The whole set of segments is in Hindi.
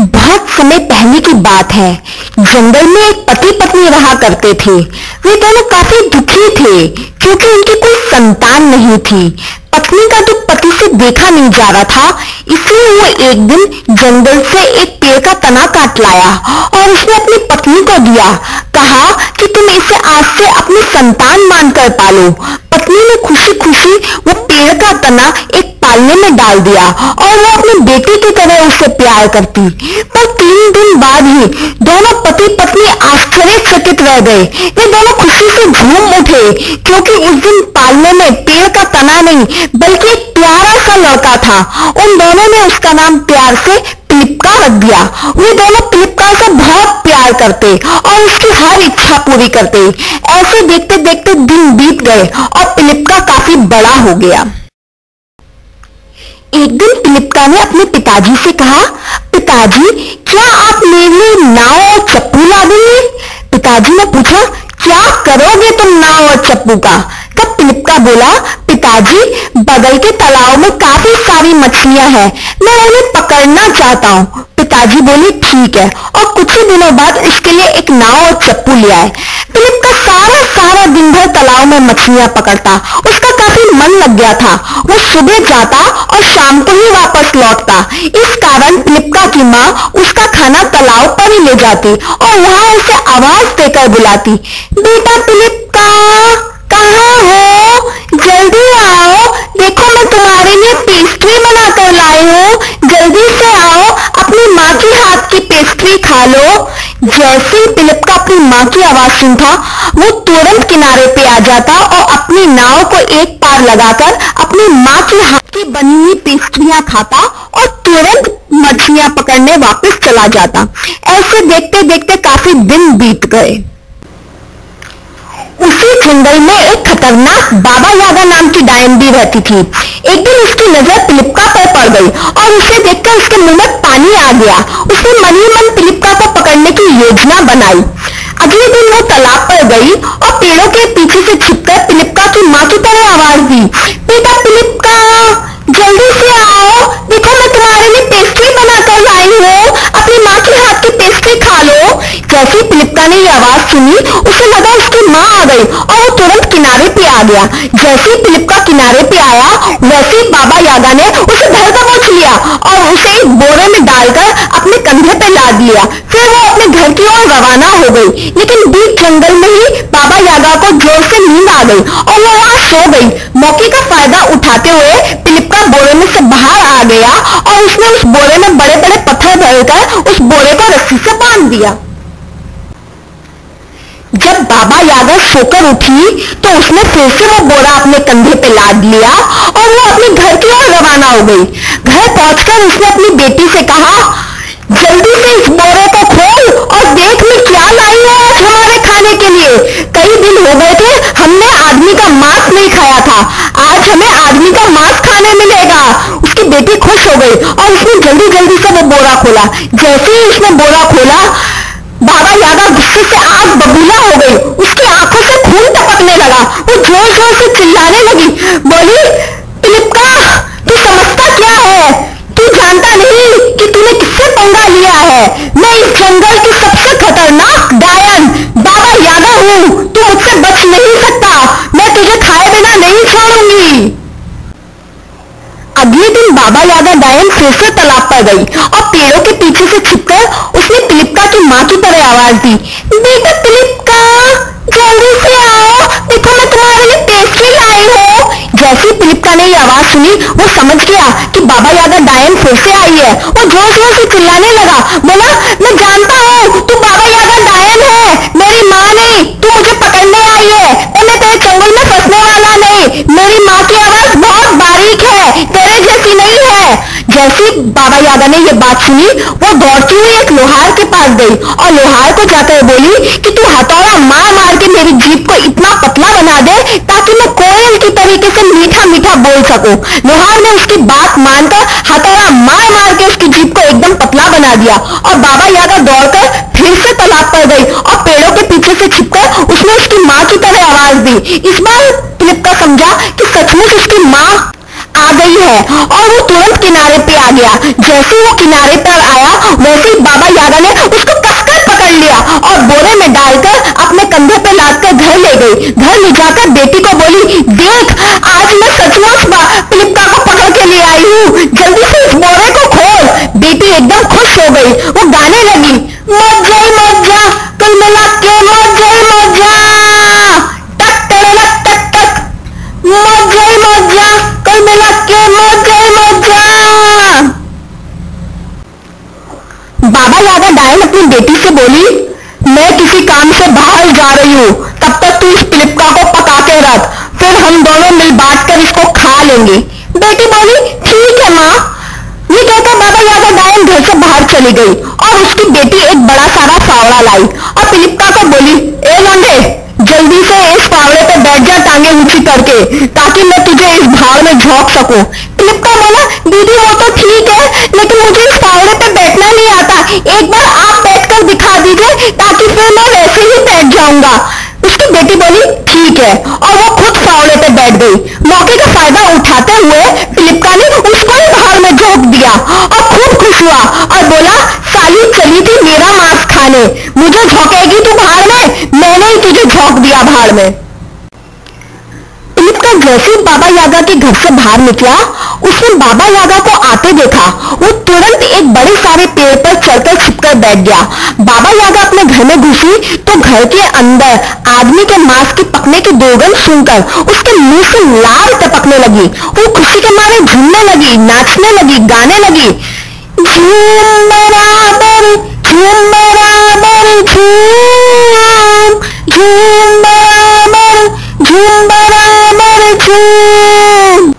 बहुत समय पहले की बात है। जंगल में एक पति पत्नी रहा करते थे। वे दोनों काफी दुखी थे क्योंकि उनकी कोई संतान नहीं थी। पत्नी का दुख पति से देखा नहीं जा रहा था, इसलिए वो एक दिन जंगल से एक पेड़ का तना काट लाया और उसने अपनी पत्नी को दिया। कहा कि तुम इसे आज से अपनी संतान मानकर पालो। पत्नी ने खुशी खुशी वो पेड़ का तना एक पालने में डाल दिया और वो अपनी बेटी की तरह उससे प्यार करती। पर 3 दिन बाद ही दोनों पति पत्नी आश्चर्यचकित रह गए। वे दोनों खुशी से झूम उठे क्योंकि उस दिन पालने में पेड़ का तना नहीं बल्कि एक प्यारा सा लड़का था। उन दोनों ने उसका नाम प्यार से पिलिपका रख दिया। वे दोनों पिलिपका से बहुत प्यार करते और उसकी हर इच्छा पूरी करते। ऐसे देखते देखते दिन बीत गए और पिलिपका काफी बड़ा हो गया। एक दिन पिलिपका ने अपने पिताजी से कहा, पिताजी क्या आप मेरे लिए नाव और चप्पू ला देंगे? पिताजी ने पूछा, क्या करोगे तुम नाव और चप्पू का? तब पिलिपका बोला, पिताजी बगल के तालाब में काफी सारी मछलियां हैं, मैं उन्हें पकड़ना चाहता हूँ। पिताजी बोले, ठीक है, और कुछ ही दिनों बाद इसके लिए एक नाव और चप्पू ले आए। पिलिपका सारा दिन भर तालाब में मछलियां पकड़ता। उसका काफी मन लग गया था। वो सुबह जाता और शाम को ही वापस लौटता। इस कारण पिलिपका की माँ उसका खाना तालाब पर ही ले जाती और वहां उसे आवाज देकर बुलाती, बेटा पिलिपका कहाँ हो? जल्दी आओ, देखो मैं तुम्हारे लिए पेस्ट्री बनाकर लाई हूँ। जल्दी से आओ, अपनी माँ की हाथ की पेस्ट्री खा लो। जैसे ही पिलिपका अपनी माँ की आवाज सुनता, वो तुरंत किनारे पे आ जाता और अपनी नाव को एक पार लगाकर अपनी माँ की हाथ की बनी हुई पेस्ट्रियां खाता और तुरंत मछलियां पकड़ने वापस चला जाता। ऐसे देखते देखते काफी दिन बीत गए। उसी जंगल में एक खतरनाक बाबा यागा नाम की डायन भी रहती थी। एक दिन उसकी नजर पिलिपका पर पड़ गई और उसे देखकर उसके मुंह में पानी आ गया। उसने मन ही मन पिलिपका को पकड़ने की योजना बनाई। अगले दिन वो तालाब पर गई और पेड़ों के पीछे से छिपकर पिलिपका की माँ की तरह आवाज दी, बेटा पिलिपका जल्दी से आओ, देखो मैं तुम्हारे लिए पेस्ट्री बनाकर लाई हूँ। अपनी माँ के हाथ की पेस्ट्री खा लो। जैसे पिलिपका ने ये आवाज सुनी, उसे लगा उसकी माँ आ गई और वो तुरंत किनारे पे आ गया। जैसे ही पिलिपका किनारे पे आया, वैसे ही बाबा यागा ने उसे धर दबोच लिया और उसे एक बोरे में डालकर अपने कंधे पे लाद लिया। फिर वो अपने घर की ओर रवाना हो गई। लेकिन बीच जंगल में ही बाबा यागा को जोर से नींद आ गई और वो वहां सो गई। मौके का फायदा उठाते हुए पिलिपका बोरे में से बाहर आ गया और उसने उस बोरे में बड़े बड़े पत्थर भरकर उस बोरे को रस्सी से बांध दिया। जब बाबा यागा सोकर उठी तो उसने फिर से वो बोरा अपने कंधे पे लाद लिया और वो अपने घर की ओर रवाना हो गई। घर पहुंचकर उसने अपनी बेटी से कहा, जल्दी से इस बोरे को खोल और देख मैं क्या लाई हूं आज हमारे खाने के लिए। कई दिन हो गए थे हमने आदमी का मांस नहीं खाया था, आज हमें आदमी का मांस खाने मिलेगा। उसकी बेटी खुश हो गई और उसने जल्दी जल्दी से वो बोरा खोला। जैसे ही उसने बोरा खोला, बाबा यागा गुस्से से आग बबूला हो गई। उसकी आंखों से खून टपकने लगा। वो जोर जोर से चिल्लाने लगी, बोली, पिलिपका तू समझता क्या है? तू जानता नहीं कि तूने किससे पंगा लिया है? मैं इस जंगल की सबसे खतरनाक डायन बाबा यागा हूँ। तू मुझसे बच नहीं सकता। मैं तुझे खाए बिना नहीं छोड़ूंगी। अगले दिन बाबा यागा डायन फिर से तालाब पर गई और पेड़ों के पीछे से छिपकर उसने पिलिपका की माँ की तरह आवाज दी, बेटा पिलिपका जल्दी से आओ, देखो मैं तुम्हारे लिए पेस्ट्री लाई हूँ। जैसे पिलिपका ने ये आवाज सुनी, वो समझ गया कि बाबा यागा डायन फिर से आई है। वो जोर जोर से चिल्लाने लगा, बोला, मैं जानता हूँ तू बाबा यागा डायन है, मेरी माँ नहीं। तू मुझे पकड़ने आई है, पर मैं तेरे चंगुल में फंसने वाला नहीं। मेरी माँ की आवाज बहुत बारीक है, तेरे जैसी नहीं है। जैसे बाबा यागा ने ये बात सुनी, वो दौड़ती हुई एक लोहार के पास गई और लोहार को जाकर बोली कि तू हथौड़ा मार मार के मेरी जीभ को इतना पतला बना दे ताकि मैं कोयल की तरीके से मीठा मीठा बोल सकूं। लोहार ने उसकी बात मानकर हथौड़ा मार मार के उसकी जीभ को एकदम पतला बना दिया और बाबा यागा दौड़कर फिर से तालाब पर गई और पेड़ों के पीछे से छिपकर उसने उसकी माँ की तरह आवाज दी। इस बार पिलिपका समझा कि सचमुच उसकी माँ आ गई है। और वो तुरंत किनारे पे आ गया। जैसे वो किनारे पर आया वैसे ही बाबा यागा ने उसको कसकर पकड़ लिया और बोरे में डालकर अपने कंधे पे लादकर घर ले गई। घर ले जाकर बेटी को बोली, देख आज मैं सचमुच पिलिप्का को पकड़ के ले आई हूँ, जल्दी से इस बोरे को खोल। बेटी एकदम खुश हो गई। वो गाने लगी, मौजा कुल मिला के मौजा टक टक टक टक, मौजा कुल मिला के मौजा। बाबा यागा डायन अपनी बेटी से बोली, मैं किसी काम से बाहर जा रही हूँ, तब तक तू इस पिलिप्का को पका के रख, फिर हम दोनों मिल बांट कर इसको खा लेंगे। बेटी बोली, ठीक है माँ। ये कहकर बाबा यागा डायन घर से बाहर चली गई और उसकी बेटी एक बड़ा सारा फावड़ा लाई और पिलिप्का को बोली, ए लंडे, जल्दी से इस फावड़े पे बैठ जा टांगे ऊंची करके, ताकि मैं तुझे इस भाड़ में झोंक सकूं। पिलिप्का बोला, दीदी वो तो ठीक है, लेकिन मुझे इस फावड़े पे बैठना नहीं आता, एक बार आप बैठकर दिखा दीजिए ताकि फिर मैं वैसे ही बैठ जाऊंगा। उसकी बेटी बोली, ठीक है, और वो खुद फावड़े पे बैठ गई। मौके का फायदा उठाते हुए पिलिप्का ने उसको ही भाड़ में झोंक दिया और खूब खुश हुआ और बोला, साली चली थी मेरा मांस खाने, मुझे झोंकेगी तू भाड़ में, मैंने ही तुझे झोंक दिया भाड़ में। पिलिप्का जैसे ही बाबा यागा के घर से बाहर निकला, उसने बाबा यागा को आते देखा। वो तुरंत एक बड़े सारे पेड़ पर चढ़कर छिपकर बैठ गया। बाबा यागा अपने घर में घुसी तो घर के अंदर आदमी के मांस के पकने की दुर्गंध सुनकर उसके मुंह से लार टपकने लगी। वो खुशी के मारे झूमने लगी, नाचने लगी, गाने लगी, झूम बराबर झूम बराबर झूम, झूम बराबर झूम बराबर झूम।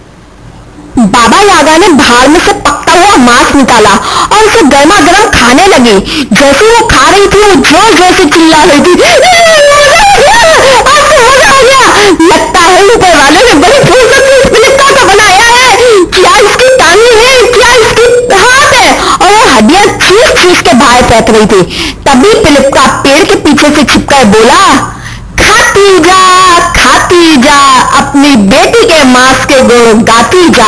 बाबा यागा ने भाड़ में से पकता हुआ मांस निकाला और उसे गर्मा गर्म खाने लगी। जैसे वो खा रही थी वो जोर जोर से चिल्ला रही थी, लगता है ऊपर वाले ने बड़ी फुर्सत से इस पिलिप्का को बनाया है, क्या इसकी टांगे हैं, क्या इसकी हाथ है, और वो हड्डियां चीस चीस के बाहर फेंक रही थी। तभी पिलिप्का पेड़ के पीछे से छिपकर बोला, खाती जा अपनी बेटी के मांस के गुण गाती जा।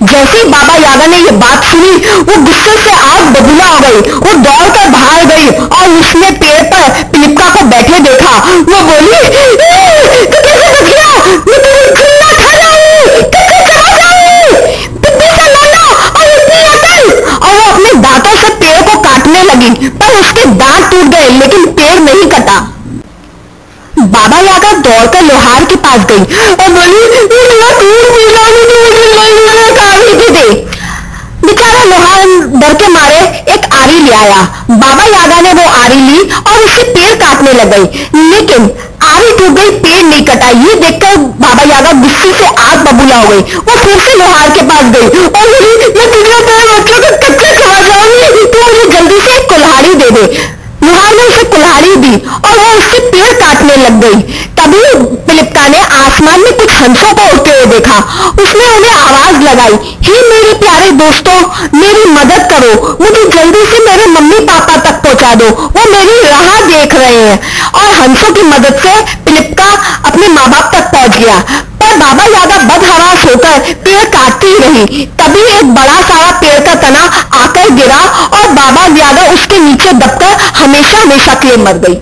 जैसे बाबा यागा ने ये बात सुनी वो गुस्से से आग बबूला हो गई। वो दौड़कर बाहर गई और उसने पेड़ पर पिलिप्का को बैठे देखा। वो बोली, तू कैसे बच गया? मैं तुम्हें जिंदा खा जाऊंगी, कैसे चला जाऊंगी, पिप्पी से लौटा और इतनी अकल। और वो अपने दांतों से पेड़ को काटने लगी, पर उसके दांत टूट गए लेकिन पेड़ नहीं कटा। बाबा यागा दौड़कर लोहार के पास गई और बोली, बेचारा लोहार डर के मारे एक आरी ले आया। बाबा यागा ने वो आरी ली और उससे पेड़ काटने लग गई, लेकिन आरी टूट गई, पेड़ नहीं कटा। ये देखकर बाबा यागा गुस्से से आग बबूला हो गई। वो फिर से लोहार के पास गई और बोली, मैं तुझे तेरे बच्चों को कच्चा खा जाऊंगी, तू मुझे जल्दी से एक कुल्हाड़ी दे दे। लोहार ने उसे कुल्हाड़ी दी और वो उससे पेड़ काटने लग गई। तभी पिलिप्का ने आसमान में कुछ हंसों को उड़ते हुए देखा। उसने उन्हें आवाज लगाई, हे मेरे प्यारे दोस्तों, मेरी मदद करो, मुझे जल्दी से मेरे मम्मी पापा तक पहुंचा दो, वो मेरी राह देख रहे हैं। और हंसों की मदद से पिलिप्का अपने माँ बाप तक पहुंच गया। पर बाबा यागा बदहवास होकर पेड़ काटती रही। तभी एक बड़ा सारा पेड़ का तना आकर गिरा और बाबा यागा उसके नीचे दबकर हमेशा हमेशा के लिए मर गई।